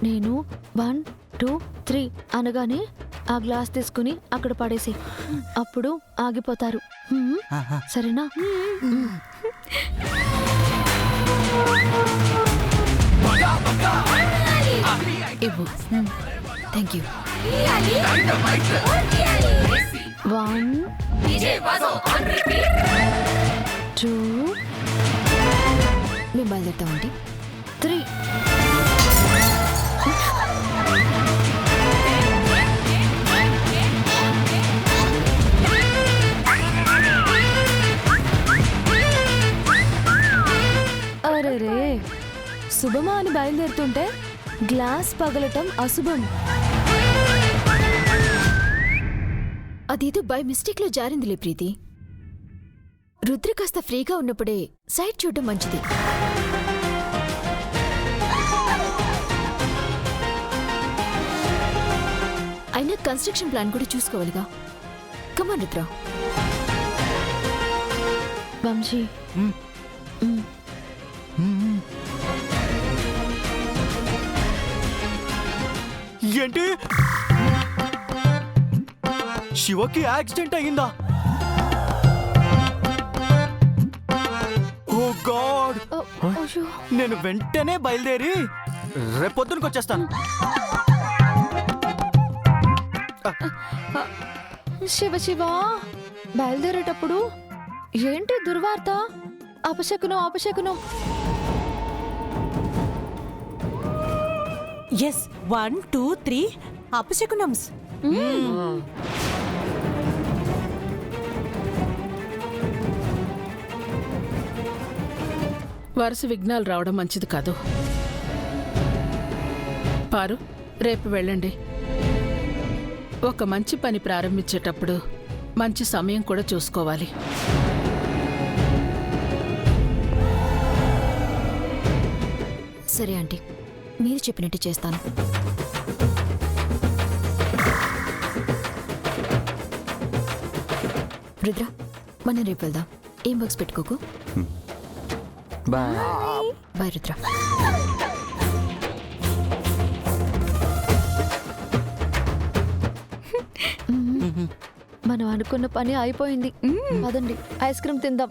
నేను 1 2 3 అనగానే ఆ గ్లాస్ తీసుకుని అక్కడ పడేసి అప్పుడు ఆగిపోతారు. సరేనా? ఇవ్వు. Thank you. 1 2 మేము బయలుదేరుతామండి. 3. అరేరే, శుభమా అని బయలుదేరుతుంటే గ్లాస్ పగలటం అశుభం. అదేదో బై మిస్టేక్ లో జారిందిలే ప్రీతి. రుద్ర కాస్త ఫ్రీగా ఉన్నప్పుడే సైడ్ చూడడం మంచిది. అయినా కన్స్ట్రక్షన్ ప్లాన్ కూడా చూసుకోవాలిగా. కమాన్ రుద్ర. వంశీ, ఏంటి? శివకి యాక్సిడెంట్ అయ్యిందా? ఓ గాడ్! నేను వెంటనే బయలుదేరి రేపొద్దునకి వచ్చేస్తాను. శివ శివ, బయలుదేరేటప్పుడు ఏంటి దుర్వార్త? అపశకునం అపశకునం. ఎస్ 1 2 3 అపశకునమ్స్. వరుస విఘ్నాలు రావడం మంచిది కాదు. పారు, రేపు వెళ్ళండి. ఒక మంచి పని ప్రారంభించేటప్పుడు మంచి సమయం కూడా చూసుకోవాలి. సరే ఆంటీ, మీరు చెప్పినట్టు చేస్తాను. రుద్ర, మనం రేపు వెళ్దాం. ఏం వర్క్స్ పెట్టుకోకు. బాయ్. బాయ్ రుద్ర. మనం అనుకున్న పని అయిపోయింది. పదండి, ఐస్ క్రీమ్ తిందాం.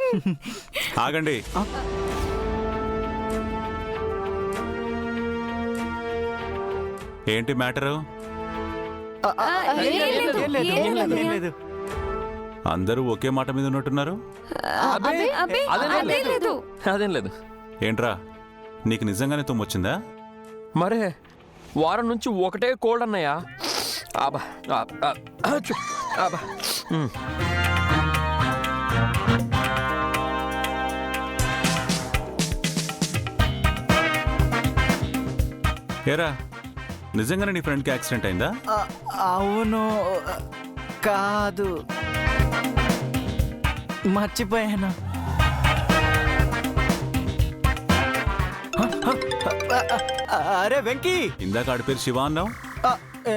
ఆగండి. ఏంటి మ్యాటరు? ఏం లేదు. అందరూ ఒకే మాట మీద ఉన్నట్టున్నారు. అదేం లేదు. ఏంట్రా, నీకు నిజంగానే తుమ్మొచ్చిందా? మరే వారం నుంచి ఒకటే కోల్డ్ అన్నయ్యా. ఆబా ఆబా. ఏరా, నిజంగానే నీ ఫ్రెండ్కి యాక్సిడెంట్ అయిందా? అవును. కాదు, మర్చిపోయాను. అరే వెంకీ, ఇందాక ఆడి పేరు శివ అన్నావు.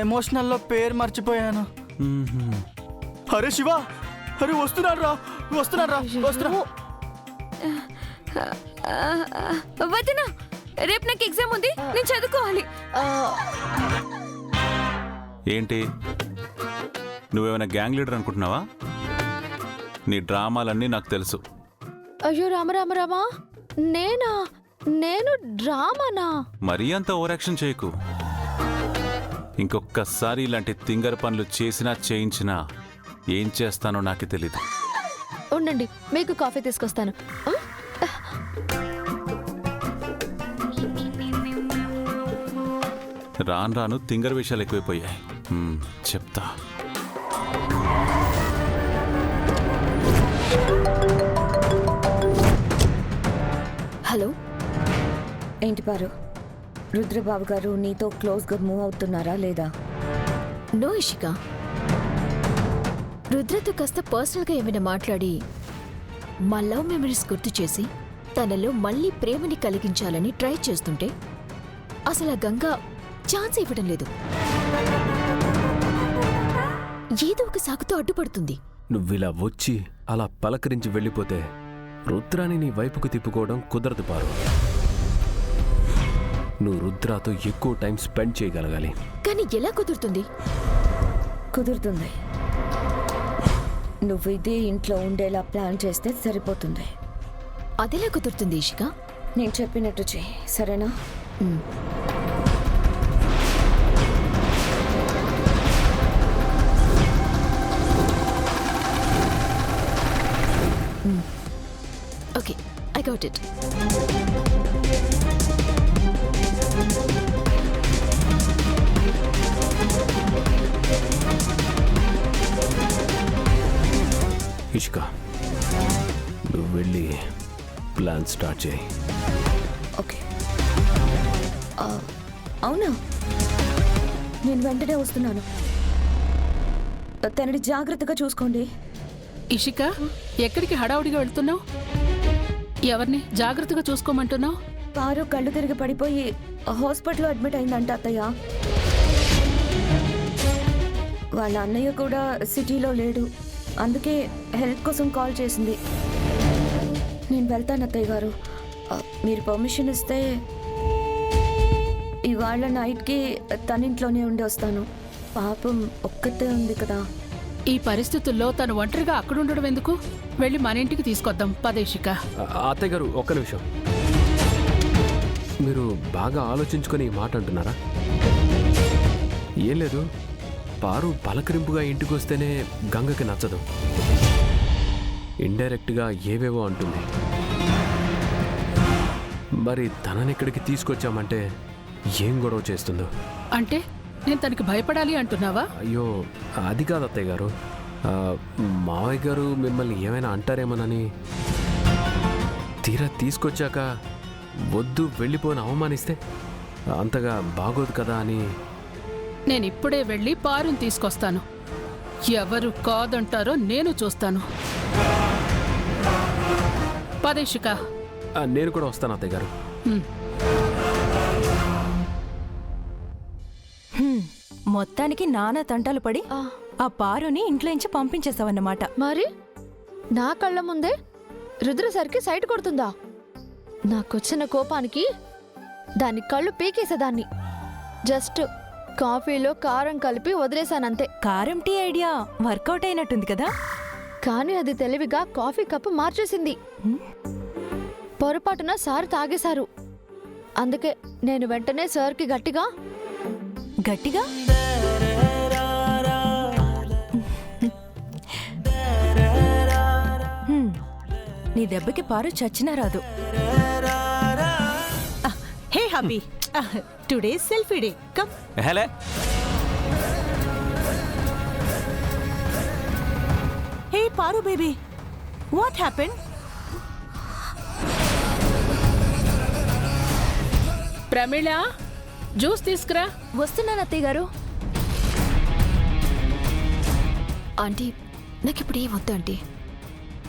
ఎమోషనల్లో పేరు మర్చిపోయాను. అరే శివ, అరే వస్తున్నారా? వదినా, రేపు నాకు ఎగ్జామ్ ఉంది, నేను చదువుకోవాలి. ఏంటి, నువ్వేమైనా గ్యాంగ్ లీడర్ అనుకుంటున్నావా? నీ డ్రామాలన్నీ నాకు తెలుసు. అయ్యో రామ రామ రామా, నేను డ్రామానా? మరీ అంత ఓవర్ యాక్షన్ చేయకు. ఇంకొక్కసారి ఇలాంటి తింగర పనులు చేసినా చేయించినా ఏం చేస్తానో నాకు తెలీదు. ఉండండి, మీకు కాఫీ తీసుకొస్తాను. రాను రాను తింగర విషయాలు ఎక్కువైపోయాయి. చెప్తా. హలో. ఏంటి పారు, రుద్రబాబు గారు నీతో క్లోజ్గా మూవ్ అవుతున్నారా లేదా? నో ఇషిక. రుద్రతో కాస్త పర్సనల్గా ఏమైనా మాట్లాడి మా లవ్ మెమరీస్ గుర్తు చేసి తనలో మళ్ళీ ప్రేమని కలిగించాలని ట్రై చేస్తుంటే అసలు ఆ గంగ ఛాన్స్ ఇవ్వడం లేదు. ఏదో ఒక సాకుతో అడ్డుపడుతుంది. నువ్విలా వచ్చి అలా పలకరించి వెళ్ళిపోతే రుద్రాని నీ వైపుకు తిప్పుకోవడం కుదరదు పారు. నువ్వు రుద్రాతో ఎక్కువ టైం స్పెండ్ చేయగలగాలి. కానీ ఎలా కుదురుతుంది? కుదురుతుంది. నువ్వు ఇదే ఇంట్లో ఉండేలా ప్లాన్ చేస్తే సరిపోతుంది. అదెలా కుదురుతుంది ఇషిక? నేను చెప్పినట్టు చెయ్యి, సరేనా? Okay, I got it. Ishka, నువ్వు వెళ్ళి ప్లాన్ స్టార్ట్ చేయి. ఓకే. అవునా, నేను వెంటనే వస్తున్నాను. తనని జాగ్రత్తగా చూసుకోండి. ఇషిక, ఎక్కడికి హడావుడిగా వెళ్తున్నావు? ఎవరిని జాగ్రత్తగా చూసుకోమంటున్నావు? పారు కళ్ళు తిరిగి పడిపోయి హాస్పిటల్లో అడ్మిట్ అయిందంట అత్తయ్య. వాళ్ళ అన్నయ్య కూడా సిటీలో లేడు, అందుకే హెల్ప్ కోసం కాల్ చేసింది. నేను వెళ్తాను అత్తయ్య గారు, మీరు పర్మిషన్ ఇస్తే ఇవాళ నైట్కి తన ఇంట్లోనే ఉండి వస్తాను. పాపం ఒక్కతే ఉంది కదా. ఈ పరిస్థితుల్లో తను ఒంటరిగా అక్కడుండడం ఎందుకు? వెళ్ళి మన ఇంటికి తీసుకొద్దాం పదేశిక. అత్తయ్య గారు, ఒక్క నిమిషం. మీరు బాగా ఆలోచించుకొని ఈ మాట అంటున్నారా? ఏం లేదు, పారు పలకరింపుగా ఇంటికి వస్తేనే గంగకి నచ్చదు. ఇండైరెక్ట్గా ఏవేవో అంటుంది. మరి తనని ఇక్కడికి తీసుకొచ్చామంటే ఏం గొడవ చేస్తుందో. అంటే నేను తనకి భయపడాలి అంటున్నావా? అయ్యో, అది కాదు అత్తయ్య గారు. మావయ్య గారు మిమ్మల్ని ఏమైనా అంటారేమోనని, తీరా తీసుకొచ్చాక వద్దు వెళ్ళిపోని అవమానిస్తే అంతగా బాగోదు కదా అని. నేను ఇప్పుడే వెళ్ళి పారుని తీసుకొస్తాను. ఎవరు కాదంటారో నేను చూస్తాను. పదేశిక. నేను కూడా వస్తాను అత్తయ్య గారు. మొత్తానికి నానా తంటాలు పడి ఆ పారుని ఇంట్లో నుంచి పంపించేసావన్నమాట. మరి నా కళ్ళ ముందే రుద్రసరికి సైట్ కొడుతుందా? నాకొచ్చిన కోపానికి దాని కళ్ళు పీకేసేదాన్ని. జస్ట్ కాఫీలో కారం కలిపి వదిలేశానంతే. కారం టీ ఐడియా వర్కౌట్ అయినట్టుంది కదా. కానీ అది తెలివిగా కాఫీ కప్పు మార్చేసింది. పొరపాటున సార్ తాగేశారు. అందుకే నేను వెంటనే సార్కి గట్టిగా గట్టిగా నీ దెబ్బకి పారు చచ్చినా రాదు. Hey happy, today selfie day, come. హలే, hey Paru baby, what happen? Pramila, juice తీసుకురా. వస్తున్నాను అత్తయ్య గారు. ఆంటీ, నాకు ఇప్పుడు ఏం వద్దు ఆంటీ.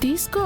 తీసుకో.